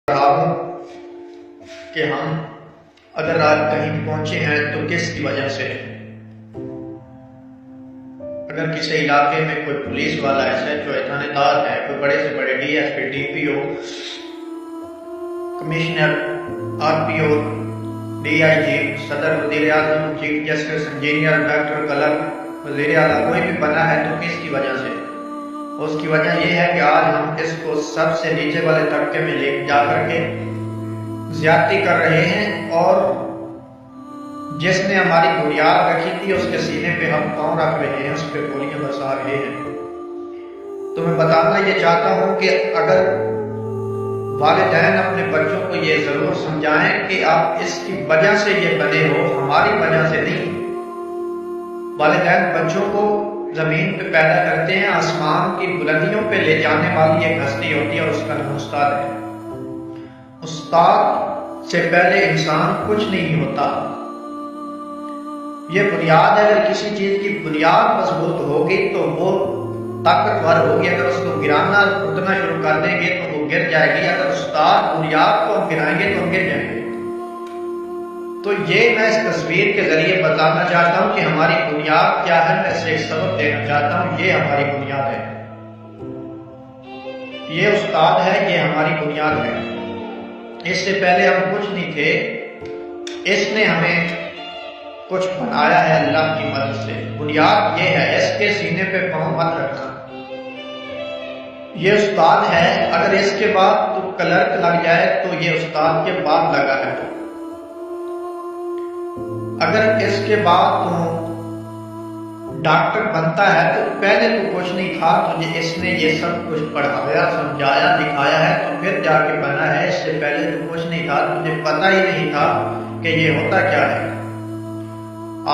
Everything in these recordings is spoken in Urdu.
رہا ہوں کہ ہم اگر آج کہیں پہنچے ہیں تو کس کی وجہ سے؟ اگر کسی علاقے میں کوئی پولیس والا ایسا جو تھانے دار ہے، کوئی بڑے سے بڑے D S P, D P O, commissioner, R P O, D I G, صدر، وزیر اعظم، chief justice, engineer, doctor, clerk, وزیر اعلیٰ کوئی بھی بنا ہے تو کس کی وجہ سے؟ اس کی وجہ یہ ہے کہ آج ہم اس کو سب سے نیچے والے طبقے میں لے جا کر کے زیادتی کر رہے ہیں، اور جس نے ہماری بنیاد رکھی تھی اس کے سینے پہ ہم پاؤں رکھ رہے ہیں، اس پہ گولیاں برسا رہے ہیں۔ تو میں بتانا یہ چاہتا ہوں کہ اگر والدین اپنے بچوں کو یہ ضرور سمجھائیں کہ آپ اس کی وجہ سے یہ بنے ہو، ہماری وجہ سے نہیں۔ والدین بچوں کو زمین پہ پیدا کرتے ہیں، آسمان کی بلندیوں پہ لے جانے والی ایک ہستی ہوتی ہے اور اس کا نام استاد ہے۔ استاد سے پہلے انسان کچھ نہیں ہوتا۔ یہ بنیاد ہے، اگر کسی چیز کی بنیاد مضبوط ہوگی تو وہ طاقتور ہوگی۔ اگر اس کو گرانا اٹھنا شروع کر دیں گے تو وہ گر جائے گی۔ اگر استاد بنیاد کو ہم گرائیں گے تو ہم گر جائیں گے۔ تو یہ میں اس تصویر کے ذریعے بتانا چاہتا ہوں کہ ہماری بنیاد کیا ہے۔ میں اسے ایک سبق دینا چاہتا ہوں، یہ ہماری بنیاد ہے، یہ استاد ہے، یہ ہماری بنیاد ہے۔ اس سے پہلے ہم کچھ نہیں تھے، اس نے ہمیں کچھ بنایا ہے اللہ کی مدد سے۔ بنیاد یہ ہے، اس کے سینے پہ پاؤں مت رکھنا۔ یہ استاد ہے، اگر اس کے بعد تو کلرک لگ جائے تو یہ استاد کے بعد لگا ہے۔ اگر اس کے بعد تو ڈاکٹر بنتا ہے تو پہلے تو کچھ نہیں تھا، تجھے اس نے یہ سب کچھ پڑھایا، سمجھایا، دکھایا ہے تو پھر جا کے بنا ہے۔ اس سے پہلے تو کچھ نہیں تھا، تجھے پتہ ہی نہیں تھا کہ یہ ہوتا کیا ہے۔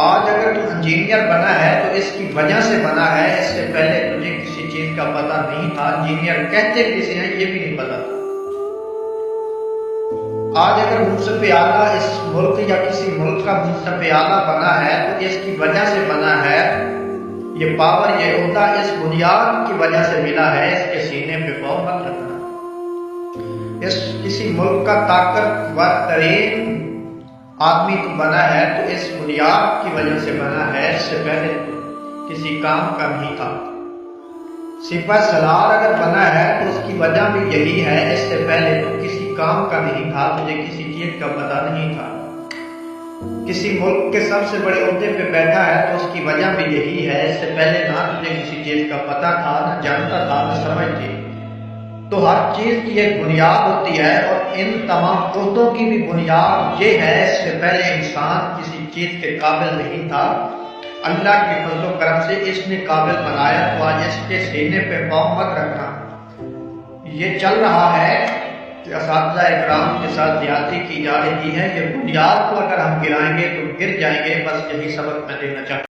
آج اگر تو انجینئر بنا ہے تو اس کی وجہ سے بنا ہے، اس سے پہلے تجھے کسی چیز کا پتہ نہیں تھا۔ انجینئر کہتے کسی ہیں یہ بھی نہیں پتا تھا۔ آج اگر منصب اعلیٰ اس ملک یا کسی ملک کا منصب اعلیٰ بنا ہے تو اس کی وجہ سے بنا ہے۔ یہ پاور، یہ عہدہ اس بنیاد کی وجہ سے ملا ہے۔ اس کے سینے پہ پاؤں مت رکھنا۔ اس کسی ملک کا طاقتور ترین آدمی تو بنا ہے تو اس بنیاد کی وجہ سے بنا ہے، اس سے پہلے کسی کام کا نہیں تھا۔ سپہ سالار اگر بنا ہے تو اس کی وجہ بھی یہی ہے، اس سے پہلے تو کسی کام کا نہیں تھا، تجھے کسی چیز کا پتہ نہیں تھا۔ کسی ملک کے سب سے بڑے عہدے پہ بیٹھا ہے تو اس کی وجہ بھی یہی ہے، اس سے پہلے نہ تجھے کسی چیز کا پتہ تھا، نہ جانتا تھا، نہ سمجھ تھی۔ تو ہر چیز کی ایک بنیاد ہوتی ہے، اور ان تمام عہدوں کی بھی بنیاد یہ ہے، اس سے پہلے انسان کسی چیز کے قابل نہیں تھا۔ اللہ کے فضل و کرم سے اس نے قابل بنایا، تو آج اس کے سینے پہ پاؤں مت رکھنا۔ یہ چل رہا ہے کہ اساتذہ اکرام کے ساتھ زیادتی کی جا رہی ہے۔ یہ بنیاد کو اگر ہم گرائیں گے تو گر جائیں گے۔ بس یہی سبق میں دینا چاہتا ہوں۔